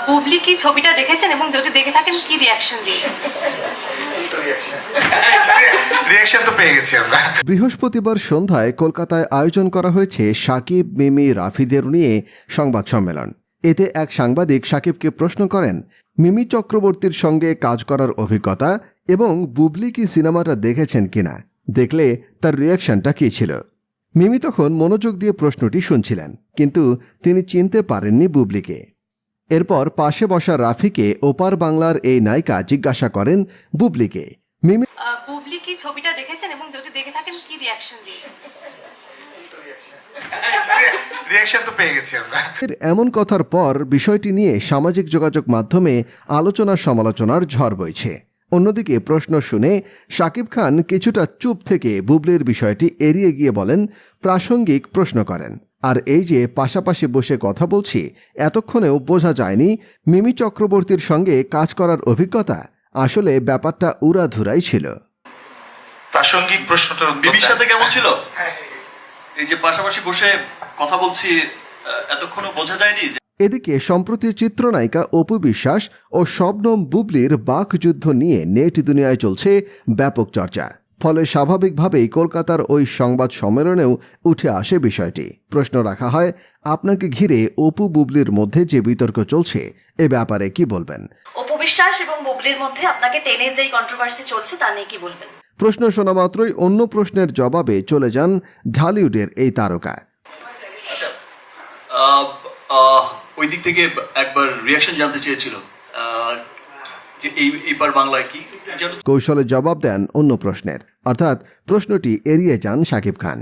বুবলি কি ছবিটা দেখেছেন এবং যদি দেখে থাকেন কি রিয়াকশন দিয়েছেন? রিয়াকশন তো পেয়ে গেছি আমরা। বৃহস্পতিবার সন্ধ্যায় কলকাতায় আয়োজন করা হয়েছে সাকিব, মিমি, রাফিদের নিয়ে সংবাদ সম্মেলন। এতে এক সাংবাদিক সাকিবকে প্রশ্ন করেন মিমি চক্রবর্তীর সঙ্গে কাজ করার অভিজ্ঞতা এবং বুবলি কি সিনেমাটা দেখেছেন কিনা, দেখলে তার রিয়াকশনটা কী ছিল। মিমি তখন মনোযোগ দিয়ে প্রশ্নটি শুনছিলেন, কিন্তু তিনি চিনতে পারেননি বুবলিকে। এরপর পাশে বসা রাফিকে ওপার বাংলার এই নায়িকা জিজ্ঞাসা করেন বুবলিকে মিমি বুবলি কি ছবিটা দেখেছেন এবং যদি দেখে থাকেন কি রিয়াকশন দিয়েছেন? রিয়াকশন তো পেয়ে গেছি আমরা। এমন কথার পর বিষয়টি নিয়ে সামাজিক যোগাযোগ মাধ্যমে আলোচনা সমালোচনার ঝড় বইছে। অন্যদিকে প্রশ্ন শুনে শাকিব খান কিছুটা চুপ থেকে বুবলির বিষয়টি এড়িয়ে গিয়ে বলেন প্রাসঙ্গিক প্রশ্ন করেন। আর এই যে পাশাপাশি বসে কথা বলছি, এতক্ষণেও বোঝা যায়নি মিমি চক্রবর্তীর সঙ্গে কাজ করার অভিজ্ঞতা। আসলে ব্যাপারটা উড়াধুরাই ছিল। প্রাসঙ্গিক প্রশ্নটার মিমির সাথে কেমন ছিল? এই যে পাশাপাশি বসে কথা বলছি, এতক্ষণও বোঝা যায়নি যে। এদিকে সম্প্রতি চিত্রনায়িকা অপু বিশ্বাস ও শবনম বুবলির বাকযুদ্ধ নিয়ে নেট দুনিয়ায় চলছে ব্যাপক চর্চা। ফলে স্বাভাবিকভাবেই কলকাতার ওই সংবাদ সম্মেলনেও উঠে আসে বিষয়টি। প্রশ্ন রাখা হয়, আপনাকে ঘিরে অপু বুবলির মধ্যে যে বিতর্ক চলছে এ ব্যাপারে কি বলবেন? অপু বিশ্বাস এবং বুবলির মধ্যে আপনাকে টেনে যেই কন্ট্রোভার্সি চলছে তা নিয়ে কি বলবেন? প্রশ্ন শোনা মাত্রই অন্য প্রশ্নের জবাবে চলে যান ঢালিউডের এই তারকা। ওই দিক থেকে একবার রিয়াকশন জানতে চেয়েছিল যে এইবার বাংলায় কি কৌশলে জবাব দেন অন্য প্রশ্নের, অর্থাৎ প্রশ্নটি এড়িয়ে যান শাকিব খান।